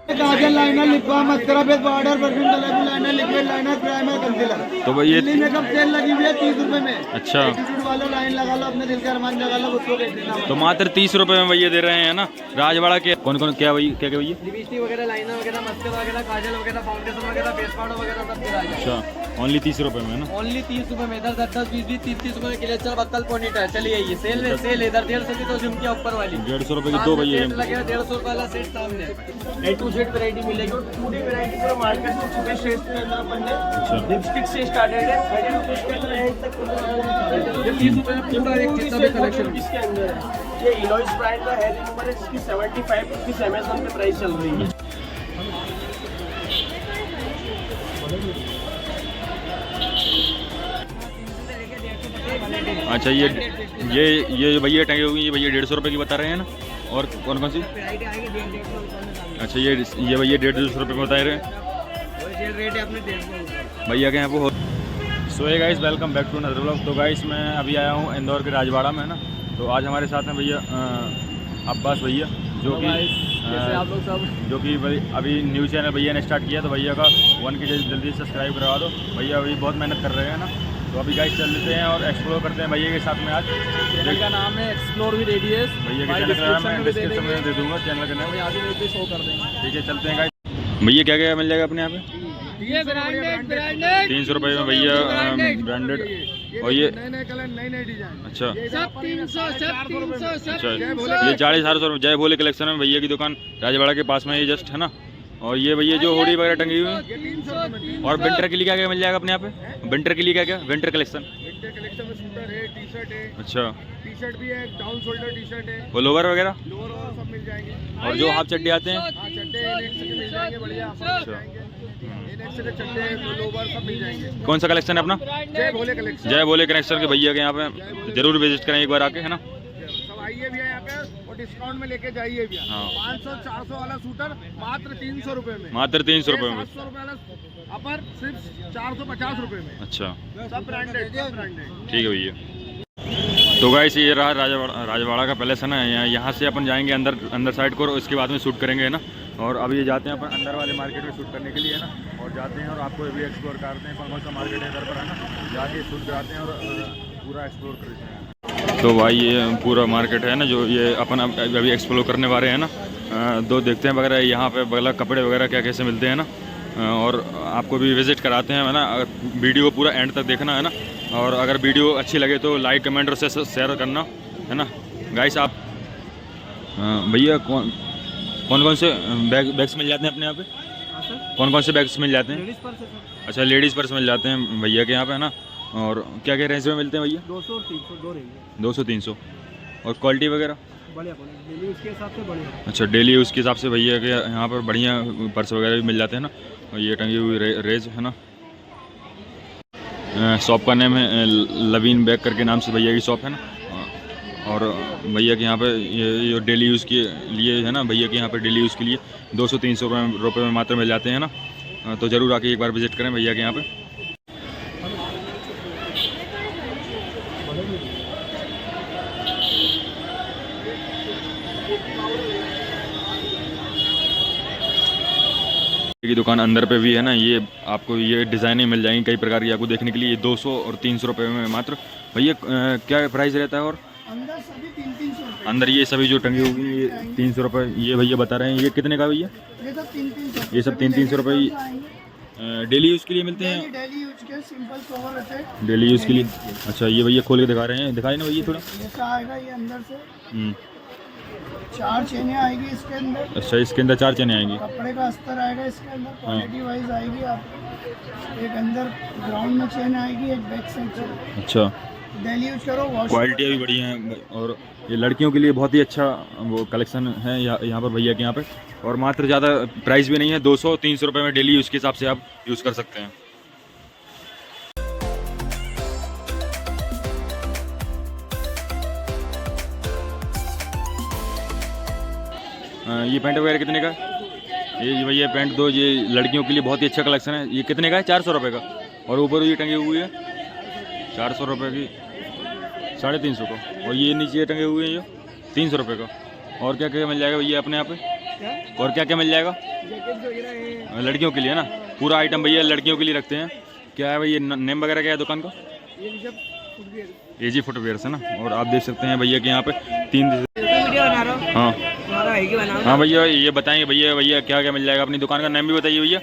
काजल liner, lip balm, mascara, base powder, perfume, colourful liner, liquid liner, primer, concealer. तो भाई ये makeup cell लगी हुई है 30 रुपए में। अच्छा, एटीट्यूड वाला लाइन लगा लो, अपने दिल के अरमान लगा लो, उसको भेज देना। तो मात्र 30 रुपए में भैया दे रहे हैं ना राजवाड़ा के। कौन कौन क्या भैया, क्या क्या भैया? लिपस्टिक वगैरह, लाइनर वगैरह, मस्करा वगैरह, काजल वगैरह, फाउंडेशन वगैरह, फेस पाउडर वगैरह सब मिला है। अच्छा, ओनली 30 रुपए में ना? ओनली 30 रुपए में। इधर 10-10, 20-20, 30-30 रुपए में क्लेचर, बक्कल, पोनीटेल। चलिए ये सेल में सेल, इधर 150 की तो झुमकी ऊपर वाली 150 रुपए की दो भैया। लगेगा 150 वाला सेट सामने। A to Z वैरायटी मिलेगी और पूरी वैरायटी पूरा मार्केट में छुपे शेड्स के अंदर अपन ने लिपस्टिक से स्टार्टेड है। 30 रुपए के अंदर है तक ये 30 रुपए में पूरा एक जितना भी कलेक्शन इसके अंदर है। ये इलोइस ब्रांड का है, रिमूवर है, इसकी 75 रुपीस Amazon पे प्राइस चल रही है। अच्छा, ये भैया टंगे हुए ये भैया 150 रुपए की बता रहे हैं ना? और कौन कौन सी? अच्छा, ये भैया 150 रुपए में बता रहे हैं। रेट है अपने 150 भैया के यहाँ पे हो। So hey guys, welcome back to another vlog. तो गाइस मैं अभी आया हूँ इंदौर के राजवाड़ा में ना। तो आज हमारे साथ हैं भैया अब्बास भैया, जो कि आप लोग सब जो कि अभी न्यूज़ चैनल भैया ने स्टार्ट किया। तो भैया का 1 के जल्दी सब्सक्राइब करवा दो। भैया अभी बहुत मेहनत कर रहे हैं ना। तो अभी गाइस चल लेते हैं और एक्सप्लोर करते हैं भैया के साथ में। आज चैनल का नाम है एक्सप्लोर विद रेडियस। भैया के चैनल का नाम मैं डिस्क्रिप्शन में दे दूंगा, चैनल का नाम। आगे भी शो कर देंगे। ठीक है, चलते हैं गाइस। भैया क्या क्या मिल जाएगा अपने यहाँ पे? ये ब्रांडेड 300 रुपए में भैया ब्रांडेड। और ये नए कलर, नए डिजाइन। अच्छा, सब 300, सब 300, अच्छा, ये 40-400 रुपये। जय भोले कलेक्शन में भैया की दुकान राजवाड़ा के पास में, ये जस्ट है ना। और ये भैया जो होड़ी वगैरह टंगी हुई है। और विंटर के लिए क्या क्या मिल जाएगा अपने यहाँ पे? विंटर के लिए क्या क्या? विंटर कलेक्शन में सूटर है, टी शर्ट है। अच्छा, टी शर्ट भी है, डाउन शोल्डर टी शर्ट है, वो लोवर वगैरह लोअर और सब मिल जाएंगे। और जो हाफ चड्डे आते हैं? हाँ, चड्डे नेक्स्ट के मिल जाएंगे, बढ़िया अच्छा, नेक्स्ट के चड्डे, लोअर सब मिल जाएंगे। कौन सा कलेक्शन है अपना? जय भोले कलेक्शन। जय भोले कलेक्शन के भैया के यहाँ पे जरूर विजिट करें एक बार आके, है ना। सब आइए भी यहाँ पे और डिस्काउंट में लेके जाइए भी। हाँ। 500-400 वाला सूटर मात्र 300 रुपए में। मात्र 300 रुपये में। 700 रुपए वाला अपर सिर्फ 450 रुपए में। अच्छा, सब ब्रांडेड, सब ब्रांडेड। ठीक है भैया। तो गाइस ये रहा राजवाड़ा का पैलेस है ना। यहाँ से अपन जाएंगे अंदर साइड को, और इसके बाद में शूट करेंगे, है ना। और अभी जाते हैं अपन अंदर वाले मार्केट में शूट करने के लिए, है ना। और जाते हैं और आपको भी एक्सप्लोर करते हैं कौन सा मार्केट है इधर पर, है ना। जाके शूट कराते हैं और पूरा एक्सप्लोर करते हैं। तो भाई ये पूरा मार्केट है ना, जो ये अपन अभी एक्सप्लोर करने वाले हैं ना। दो देखते हैं वगैरह यहाँ पे वगैरह कपड़े वगैरह क्या कैसे मिलते हैं ना। और आपको भी विज़िट कराते हैं, है ना। वीडियो पूरा एंड तक देखना, है ना। और अगर वीडियो अच्छी लगे तो लाइक, कमेंट और शेयर करना, है ना गाइस। आप भैया कौन से बैग्स मिल जाते हैं अपने यहाँ पे? कौन कौन से बैग्स मिल जाते हैं? अच्छा, लेडीज़ पर्स मिल जाते हैं भैया के यहाँ पे, है ना। और क्या क्या रेंज में मिलते हैं भैया? 200 और 300 दो रेंज। 200-300। और क्वालिटी वगैरह? बढ़िया, डेली उसके हिसाब से बढ़िया। अच्छा, डेली उसके हिसाब से भैया के यहाँ पर बढ़िया पर्स वगैरह भी मिल जाते हैं ना। और ये टंगी हुई रेज है ना। शॉप का नेम है लवीन बैग करके नाम से भैया की शॉप है ना। और भैया के यहाँ पे ये डेली यूज़ के लिए है ना, भैया के यहाँ पे डेली यूज़ के लिए 200-300 रुपये में मात्र मिल जाते हैं ना। तो ज़रूर आके एक बार विज़िट करें भैया के यहाँ पे। की दुकान अंदर पे भी है ना। ये आपको ये डिज़ाइनें मिल जाएंगी कई प्रकार की आपको देखने के लिए। 200 और 300 रुपये में मात्र। भैया क्या प्राइस रहता है? और अंदर सभी 300 रुपए। अंदर ये सभी जो टंगी होगी ये 300 रुपये। ये भैया बता रहे हैं। ये कितने का भैया? ये सब 300। ये सब 300 रुपये डेली यूज़ के लिए मिलते हैं। डेली यूज के सिंपल कवर रहते हैं, डेली यूज़ के लिए। अच्छा, ये भैया खोल के दिखा रहे हैं, दिखाई ना भैया थोड़ा। जैसा आएगा ये अंदर से 4 चेनें आएगी इसके अंदर। अच्छा, इसके अंदर 4 चेनें आएंगी। कपड़े का अस्तर आएगा इसके अंदर, क्वालिटी वाइज आएगी। आप एक अंदर ग्राउंड में चेन आएगी, एक बैक साइड चेन। अच्छा, डेली यूज करो, वॉश क्वालिटी भी बढ़िया है। और ये लड़कियों के लिए बहुत ही अच्छा वो कलेक्शन है यहाँ पर भैया के यहाँ पे। और मात्र ज़्यादा प्राइस भी नहीं है, 200-300 रुपये में डेली यूज़ के हिसाब से आप यूज़ कर सकते हैं। ये पैंट वगैरह कितने का? ये भैया पैंट दो, ये लड़कियों के लिए बहुत ही अच्छा कलेक्शन है। ये कितने का है? 400 रुपये का। और ऊपर ये टंगी हुई है 400 रुपये की, 350 का। और ये नीचे टंगे हुए हैं ये 300 रुपये का। और क्या क्या मिल जाएगा भैया अपने यहाँ पे? और क्या क्या मिल जाएगा? जैकेट वगैरह है, लड़कियों के लिए ना पूरा आइटम भैया लड़कियों के लिए रखते हैं। क्या है भैया नेम वगैरह क्या है दुकान का? ये सब फुटवियर। एजी फुटवेयर है ना। और आप देख सकते हैं भैया कि यहाँ पे 3 वीडियो बना रहा हूँ, हाँ तुम्हारा है कि बनाओ। हाँ भैया ये बताएंगे भैया भैया क्या क्या मिल जाएगा? अपनी दुकान का नाम भी बताइए भैया।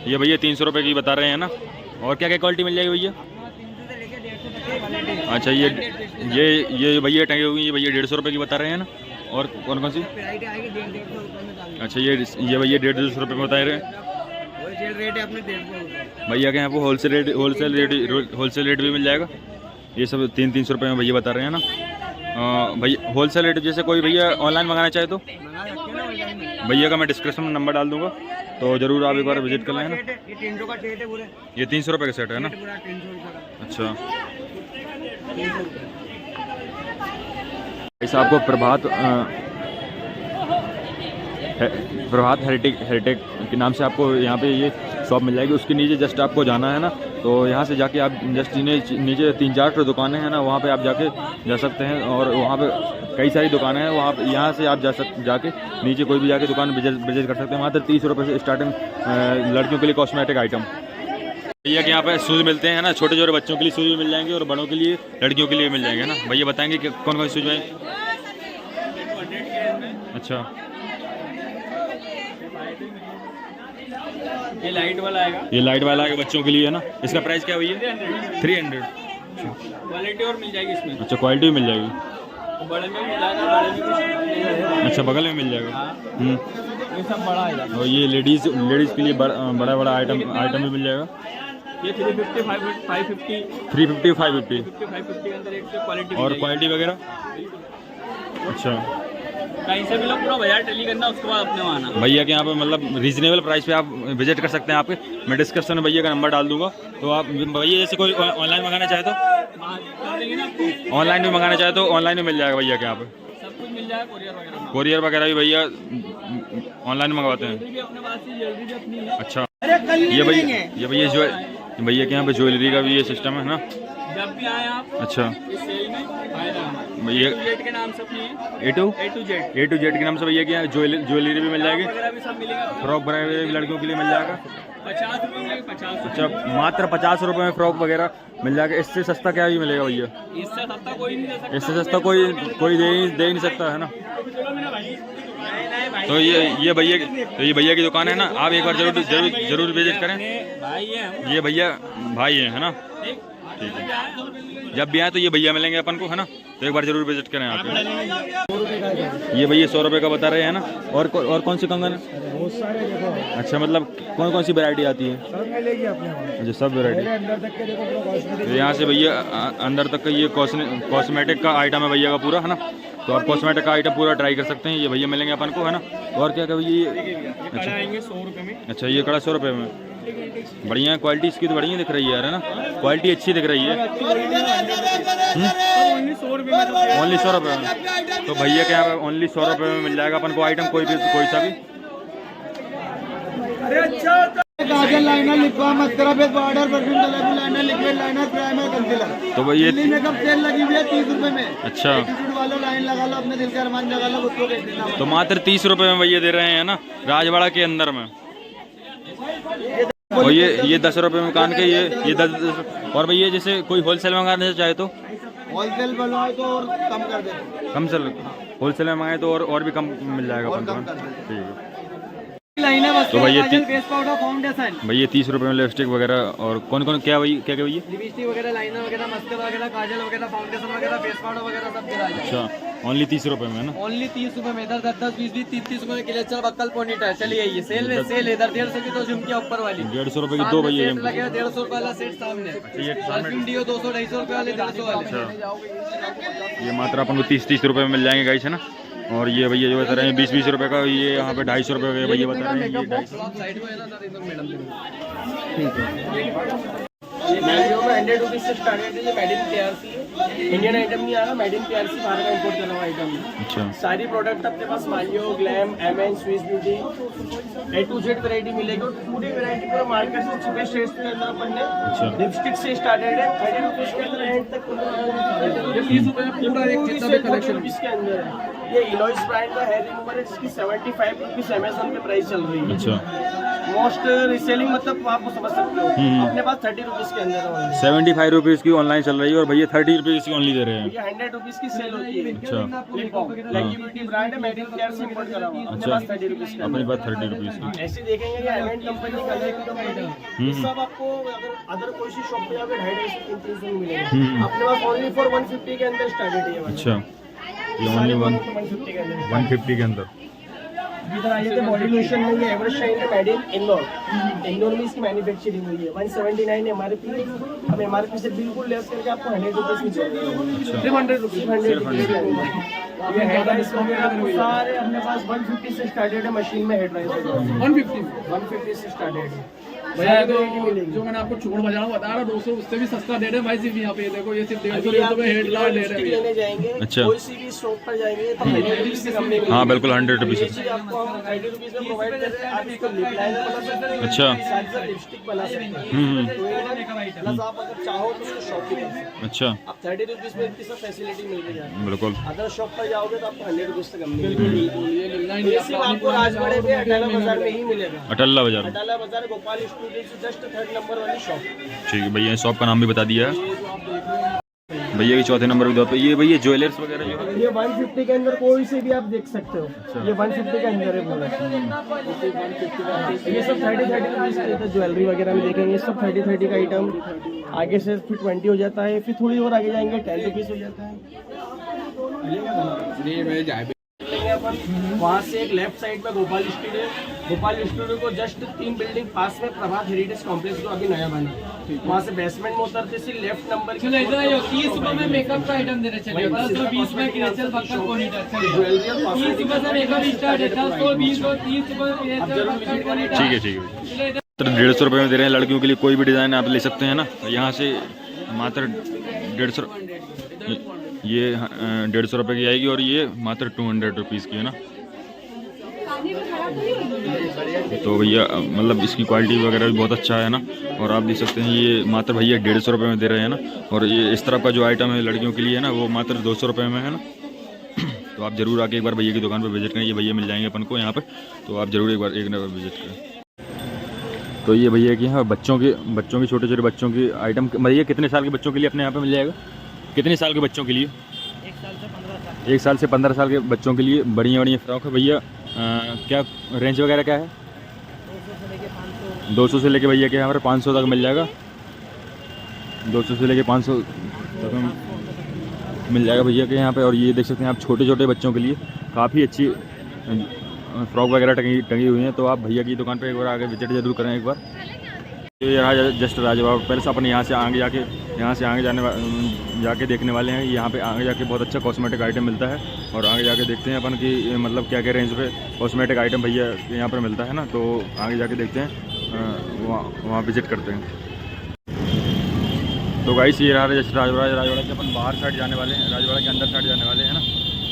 ये भैया 300 रुपये की बता रहे हैं ना। और क्या क्या क्वालिटी मिल जाएगी भैया? 300 से लेकर 150 तक अच्छा ये भैया टंगे हुए ये भैया 150 रुपये की बता रहे हैं ना। और कौन कौन सी? वैरायटी आएगी 150 रुपये में डाल। अच्छा ये भैया 150 रुपये में बता रहे हैं। होलसेल रेट है अपने 150 रुपये। भैया के यहाँ पे होलसेल रेट भी मिल जाएगा। ये सब 300 रुपये में भैया बता रहे हैं ना। भैया होलसेल रेट जैसे कोई भैया ऑनलाइन मंगाना चाहे तो मंगा सकते हैं ना ऑनलाइन में। भैया का मैं डिस्क्रिप्शन में नंबर डाल दूंगा, तो ज़रूर आप एक बार विजिट कर लें ना। ये 300 का सेट है पूरे। ये 300 रुपये का सेट है ना। पूरा 300 रुपये का। अच्छा 300 रुपये। ऐसा आपको प्रभात हेरिटेक के नाम से आपको यहाँ पे ये शॉप मिल जाएगी। उसके नीचे जस्ट आपको जाना है ना, तो यहाँ से जाके आप जस्ट नीचे 3-4 दुकानें हैं ना, वहाँ पे आप जा सकते हैं। और वहाँ पे कई सारी दुकानें हैं, वहाँ पे यहाँ से आप जाके नीचे कोई भी जाके दुकान विजिट कर सकते हैं। मात्र 30 रुपये से स्टार्टिंग लड़कियों के लिए कॉस्मेटिक आइटम। भैया के यहाँ पे शूज़ मिलते हैं ना, छोटे छोटे बच्चों के लिए शूज़ भी मिल जाएंगे और बड़ों के लिए लड़कियों के लिए मिल जाएंगे ना। भैया बताएंगे कि कौन कौन से शूज़ हैं? अच्छा ये लाइट वाला आएगा। ये लाइट वाला है बच्चों के लिए है ना। इसका प्राइस क्या हुई है? 300। क्वालिटी और मिल जाएगी इसमें। अच्छा क्वालिटी भी मिल जाएगी। बड़े में मिल जाएगा, बड़े में कुछ। अच्छा बगल में मिल जाएगा। ये सब बड़ा है। और ये लेडीज़ के लिए बड़ा आइटम भी मिल जाएगा। ये 350 550 350 550 550 के अंदर एक से क्वालिटी। और क्वालिटी वगैरह? अच्छा कहीं से भी लोग पूरा बाजार टेली करना, उसके बाद अपने वहाँ आना। भैया के यहाँ पे मतलब रीजनेबल प्राइस पे आप विजिट कर सकते हैं। आपके मैं डिस्क्रिप्शन में भैया का नंबर डाल दूंगा, तो आप भैया जैसे कोई ऑनलाइन मंगाना चाहे तो ऑनलाइन भी मंगाना चाहे तो ऑनलाइन भी मिल जाएगा भैया के यहाँ पे। सब कुछ मिल जाएगा। कोरियर वगैरह भी भैया ऑनलाइन मंगवाते हैं। अपने पास ज्वेलरी भी अपनी है। अच्छा ये भैया के यहाँ पे ज्वेलरी का भी ये सिस्टम है ना। जब भी आए आप अच्छा इस सेल में आएगा। भैया जेट के नाम से अपनी है। A to A to Z Z के नाम से भैया के यहाँ ज्वेलरी भी मिल जाएगी। वगैरह भी सब मिलेगा। फ्रॉक वगैरह भी लड़कियों के लिए मिल जाएगा। 50 रुपये में 50। अच्छा मात्र 50 रुपये में फ्रॉक वगैरह मिल जाएगा। इससे सस्ता क्या ही मिलेगा भैया? इससे सस्ता कोई नहीं दे सकता। इससे सस्ता कोई दे ही नहीं सकता है ना। तो ये भैया की दुकान है ना, आप एक बार जरूर विजिट करें। भाई ये भैया भाई है ना। ठीक है जब भी आए तो ये भैया मिलेंगे अपन को है ना, तो एक बार जरूर विजिट करें आप। ये भैया 100 रुपये का बता रहे हैं ना। और कौन सी कंगन है? बहुत सारे देखो। अच्छा मतलब कौन सी वैरायटी आती है? सब मिलेगी अपने वहाँ। अच्छा सब वैरायटी। अंदर तक के देखो पूरा कॉस्मेटिक। यहाँ से भैया अंदर तक का ये कॉस्मेटिक का आइटम है भैया का पूरा है ना। तो आप कॉस्मेटिक का आइटम पूरा ट्राई कर सकते हैं। ये भैया मिलेंगे अपन को है ना। और क्या क्या भैया ये? अच्छा आएंगे 100 रुपये में। अच्छा ये कड़ा 100 रुपये में। बढ़िया क्वालिटी इसकी तो बढ़िया दिख रही है यार है ना। क्वालिटी अच्छी दिख रही है। ओनली 100 रुपये में। ओनली 100 रुपये में। तो भैया के यहाँ पे ओनली 100 रुपये में मिल जाएगा अपन को आइटम कोई सा भी। Kajal liner, lip balm, mascara, face powder, perfume, jalebi liner, liquid liner, primer, concealer. तो भैया दिल्ली मेकअप सेल लगी हुई है 30 रुपये में। अच्छा एटीट्यूड वालों लाइन लगा लो, अपने दिल का अरमान जगा लो, उसको भेज देना। तो मात्र 30 रुपये में भैया दे रहे हैं ना, राजवाड़ा के अंदर में। और ये 10 रुपये में कान के ये 10। और भैया जैसे कोई होलसेल मंगाना चाहे तो होलसेल बनवाए तो और कम कर देते। कम से होलसेल में मंगाए तो और भी कम मिल जाएगा अपन को। ठीक है लाइनर, तो भैया फेस पाउडर, फाउंडेशन। भैया 30 रुपये में लिपस्टिक वगैरह। और कौन क्या भैया लिपस्टिक वगैरह, लाइनर वगैरह, मस्करा वगैरह, काजल वगैरह, फाउंडेशन वगैरह, फेस पाउडर वगैरह सब गिरा है। अच्छा ओनली 30 रुपये में है ना। ओनली 30 रुपये में। इधर 10-10 20-20 30-30 रुपये के लिए चल बक्कल पोनीटा है। चलिए ये सेल में सेल इधर 150 की तो झुमकिया ऊपर वाली 150 रुपये की दो भैया। 150 रुपये वाला सेट सामने। परफ्यूम डियो 200-250 रुपये वाले 150 वाले। ये मात्र अपन को 30 रुपये में मिल जाएंगे गाइस है ना। और ये भैया जो बता रहे हैं 20 रुपये का, ये यहाँ पे 250 रुपये का भैया बता रहे हैं। ये 100 रुपीज से स्टार्टेड है। ये मेड इन केआरसी है। इंडियन आइटम नहीं आएगा, मेड इन केआरसी बाहर का इंपोर्ट करना हुआ आइटम है। अच्छा सारी प्रोडक्ट अपने पास मालियो, Glam, MN, Swiss Beauty, A to Z variety मिलेगी। और पूरी वैरायटी पूरा मार्केट से चीपेस्ट रेट के अंदर अपन ने लिपस्टिक से स्टार्टेड है 30 रुपीज के अंदर एंड तक। 30 रुपये में पूरा एक जितना भी कलेक्शन इसके अंदर है। ये इनोइस ब्रांड का हेयर रिमूवर है, जिसकी 75 रुपीज अमेजोन पे प्राइस चल रही है। अच्छा, मोस्ट रिसेलिंग मतलब आपको समझ सकते हो। अपने पास 30 रुपीज के अंदर है। 75 रुपीज़ की ऑनलाइन चल रही है और भैया 30 रुपीज़ की ओनली दे रहे हैं। ये 100 रुपीज की सेल होती है। अच्छा, लकी ब्यूटी ब्रांड है, मेड इन केयर से इंपोर्ट करा हुआ। अपने पास 30 रुपीज का। अपने पास 30 रुपीज़ की। ऐसे देखेंगे ये एवेंट कंपनी का कंपनी, सब आपको अदर कोई सी शॉप पे जाकर 250-300 में मिलेगा। अपने पास ओनली फॉर 150 के अंदर स्टार्टेड है। अच्छा, ये ओनली 150 के अंदर। 150 के अंदर। इधर आइए तो बॉडी लोशन में ये एवरेस्ट शाइन का मेड इन इंदौर। इंदौर में इसकी मैन्युफैक्चरिंग हुई है। 179 एमआरपी। हम एमआरपी से बिल्कुल लेस करके आपको 100 रुपीज में चल रही है। सिर्फ 100 रुपीज। ये हेयर ड्राइस सारे अपने पास 150 से स्टार्टेड है। मशीन में हेयर ड्राइस 150 से स्टार्टेड है भैया। तो जो मैंने आपको छोड़ बजा बता रहा 200 उससे भी सस्ता दे रहे हैं भाई। सिर्फ यहाँ पे देखो, ये सिर्फ 150 में हेड ला दे रहे हैं। लेने जाएंगे अच्छा, कोई सी भी शॉप पर जाएंगे तो 100 रुपीज से कम नहीं मिलेगा। हाँ बिल्कुल 100 रुपीज़। ये चीज आपको हम 30 रुपीज में प्रोवाइड कर रहे हैं। आप इसको लिप लाइनर बना सकते हैं। अच्छा, साथ लिपस्टिक बना सकते हैं। प्लस आप अगर चाहो तो उसको शॉप भी कर सकते हैं। अच्छा, आप 30 रुपीज में इतनी सब फैसिलिटी मिल के जाएगी। बिल्कुल। अगर शॉप पर जाओगे तो आपको 100 रुपीज से कम नहीं मिलेगी। ये मिलना ही नहीं ये सिर्फ आपको राजवाड़े पे अटाला बाजार में ही मिलेगा। अटल्ला बाजार। अटाला बाजार गोपाल स्टूडियो से जस्ट 3rd नंबर वाली शॉप। ठीक है भैया, शॉप का नाम भी बता दिया है भैया की। चौथे नंबर की दुकान पे ये भैया ज्वेलर्स वगैरह जो है ये 150 के अंदर कोई से भी आप देख सकते हो। ये 150 के अंदर है पूरा। ये सब 30 रुपीज के ज्वेलरी वगैरह में देखेंगे, सब 30 का आइटम। आगे से फिर 20 हो जाता है, फिर थोड़ी और आगे जाएंगे 10 रुपीज हो जाता है। वहाँ से एक लेफ्ट साइड में गोपाल स्टूडियो। गोपाल स्टूडियो को जस्ट 3 बिल्डिंग पास में प्रभात हेरिटेज कॉम्प्लेक्स जो अभी नया बना, वहाँ से बेसमेंट में उतरते से लेफ्ट नंबर की 30 रुपए में मेकअप का आइटम देने चलिए। 20 में क्रेचल बक्कर कोनीटर ज्वेलरी और 30 रुपए से मेकअप स्टार्ट है। 10 को 20 को 30 रुपए में क्रेचल बक्कर कोनीटर। ठीक है, ठीक है। तो 150 रुपये में दे रहे हैं। लड़कियों के लिए कोई भी डिज़ाइन आप ले सकते हैं ना। यहाँ से मात्र 150, ये 150 रुपये की आएगी और ये मात्र 200 रुपीज़ की है ना। तो भैया मतलब इसकी क्वालिटी वगैरह भी बहुत अच्छा है ना। और आप देख सकते हैं ये मात्र भैया 150 रुपये में दे रहे हैं ना। और ये इस तरफ का जो आइटम है लड़कियों के लिए है ना, वो मात्र 200 रुपये में है ना। तो आप ज़रूर आके एक बार भैया की दुकान पर विजिट करें। ये भैया मिल जाएंगे अपन को यहाँ पर, तो आप ज़रूर एक बार विजिट करें। तो ये भैया की यहाँ बच्चों के छोटे छोटे बच्चों की आइटम। भैया कितने साल के बच्चों के लिए अपने यहाँ पे मिल जाएगा? कितने साल के बच्चों के लिए? 1 साल से 15 साल के बच्चों के लिए बढ़िया बढ़िया फ्रॉक है भैया। क्या रेंज वगैरह क्या है? 200 से लेके भैया के यहाँ पर 500 तक मिल जाएगा। 200 से लेके 500 तक मिल जाएगा भैया के यहाँ पे। और ये देख सकते हैं आप छोटे छोटे बच्चों के लिए काफ़ी अच्छी फ्रॉक वगैरह टंगी हुई हैं। तो आप भैया की दुकान पे एक बार आगे विजिट जरूर करें एक बार। तो ये रहा जस्ट राजबाग पैलेस। अपन यहाँ से आगे जाके देखने वाले हैं। यहाँ पे आगे जाके बहुत अच्छा कॉस्मेटिक आइटम मिलता है। और आगे जाके देखते हैं अपन कि मतलब क्या क्या रेंज पे कॉस्मेटिक आइटम भैया यहाँ पर मिलता है ना। तो आगे जाके देखते हैं, वहाँ विजिट करते हैं। तो गाइस ये रहा जस्ट राजवाड़ा के अपन बाहर साइड जाने वाले हैं। राजवाड़ा के अंदर साइड जाने वाले हैं ना।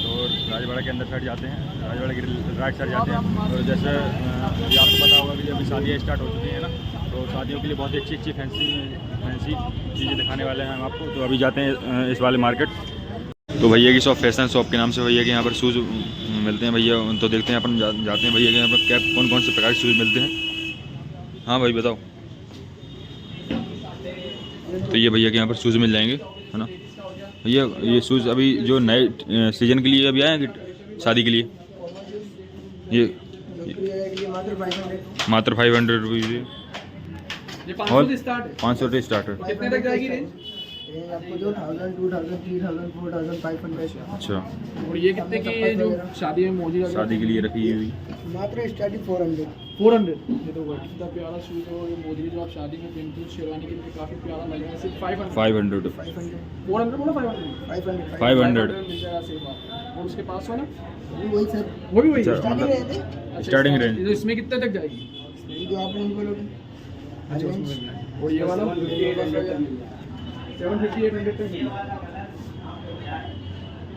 तो राजवाड़ा के अंदर साइड जाते हैं, राजवाड़ा की राइट साइड जाते हैं। और जैसे ये आपको पता होगा कि अभी शादियाँ स्टार्ट हो चुकी हैं ना, तो शादियों के लिए बहुत ही अच्छी फैंसी चीज़ें दिखाने वाले हैं हम आपको। तो अभी जाते हैं इस वाले मार्केट। तो भैया की शॉप फैशन शॉप के नाम से भैया के यहाँ पर शूज़ मिलते हैं भैया। तो देखते हैं अपन जाते हैं भैया के यहाँ पर क्या कौन से प्रकार के शूज़ मिलते हैं। हाँ भाई बताओ। तो ये भैया के यहाँ पर शूज़ मिल जाएंगे है ना भैया। ये शूज़ अभी जो नए सीजन के लिए अभी आए हैं कि शादी के लिए? ये मात्र 500 रुपीज़। ये 500 से स्टार्ट है। 500 से स्टार्ट है। कितने तक जाएगी रेंज? आपको जो 1000, 2000, 3000, 4000, 500। अच्छा, और ये कितने की है जो शादी में मोजी शादी के लिए रखी हुई? मात्र स्टार्टिंग 400। 400। ये तो कितना प्यारा शूज हो। ये मोजी जो आप शादी में पहनते हो शेरवानी के लिए काफ़ी प्यारा लग रहा है। सिर्फ 500। 500 400 बोला 500 मिल जाएगा सेम आप। और उसके पास वाला वही सर, वो भी वही अच्छा, है? मतलब स्टार्टिंग रेंज। तो इसमें कितने तक जाएगी? जो आप रेंज बोलोगे। अच्छा उसमें मिल जाएगा। और ये वाला 750-800 तक मिल जाएगा।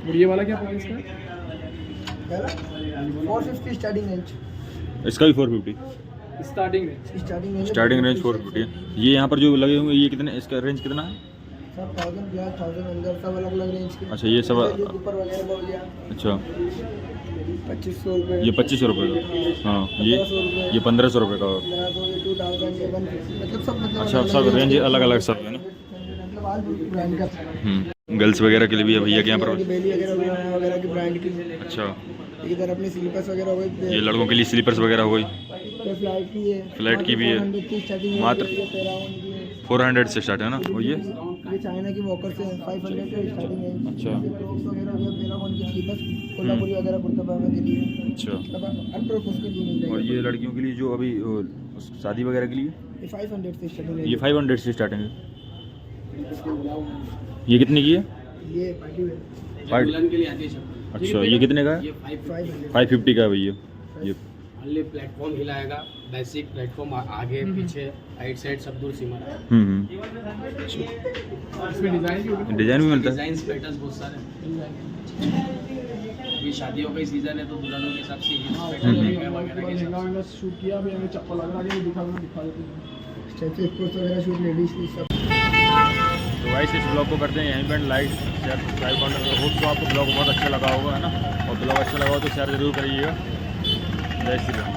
और ये वाला क्या प्राइस का है? 450 स्टार्टिंग रेंज। इसका भी 450 स्टार्टिंग रेंज। स्टार्टिंग रेंज 450 है। ये यहाँ पर जो लगे हुए ये कितने, इसका रेंज कितना है? सब 1000 प्लस 1000 अंदर सब अलग अलग रेंज के। अच्छा ये सब ऊपर वगैरह का हो गया अच्छा 2500 रुपये, ये 2500 रुपये का, हाँ ये 1500 रुपये का। 1500, ये 2000 के 150, मतलब सब मतलब अच्छा सब रेंज अलग अलग सब है ना। मतलब आज ब्रांड का गर्ल्स वगैरह के लिए भी है भैया के यहाँ पर। बेली वगैरह की ब्रांड की। अच्छा इधर अपने स्लीपर्स वगैरह हो गए, ये लड़कों के लिए स्लीपर्स वगैरह हो गई, फ्लाइट की है, फ्लाइट की भी है, 400 की स्टार्टिंग मात्र 400 से स्टार्ट है ना। और ये ये चाइना की वॉकर से 500 से स्टार्टिंग है। अच्छा क्रोक्स वगैरह हो गया, पैरागॉन की स्लीपर्स, कोल्हापुरी वगैरह कुर्ता पजामा के लिए, अच्छा। मतलब हर पर्पस के लिए मिल और जाएगा। ये लड़कियों के लिए जो अभी शादी वगैरह के लिए ये 500 से स्टार्टिंग है। ये 500 से स्टार्टिंग है। ये कितने की है? ये पार्टी वेयर फाइव दुल्हन के लिए आती है चप्पल। अच्छा ये कितने का है? ये 500। 550 का है भैया ये। ओनली प्लेटफॉर्म हिलाएगा, बेसिक प्लेटफॉर्म आगे पीछे राइट साइड सब दूर सिमर है। इसमें डिजाइन भी होगी। डिजाइन भी मिलता है। डिजाइन पैटर्न्स बहुत सारे हैं। अभी शादियों का ही सीजन है तो दुल्हनों के हिसाब से ये पैटर्न लहंगा वगैरह के हिसाब लहंगा वहंगा शूट किया भी हमें चप्पल वगैरह के दिखा देते हैं। स्टेचू स्पोर्ट्स वगैरह शूट लेडीज की सब। तो गाइस इस ब्लॉग को करते हैं यहीं पर लाइक शेयर सब्सक्राइब करना। होप तो आपको ब्लॉग बहुत अच्छा लगा होगा है ना, और ब्लॉग अच्छा लगा हो तो शेयर ज़रूर करिएगा। जय श्री राम।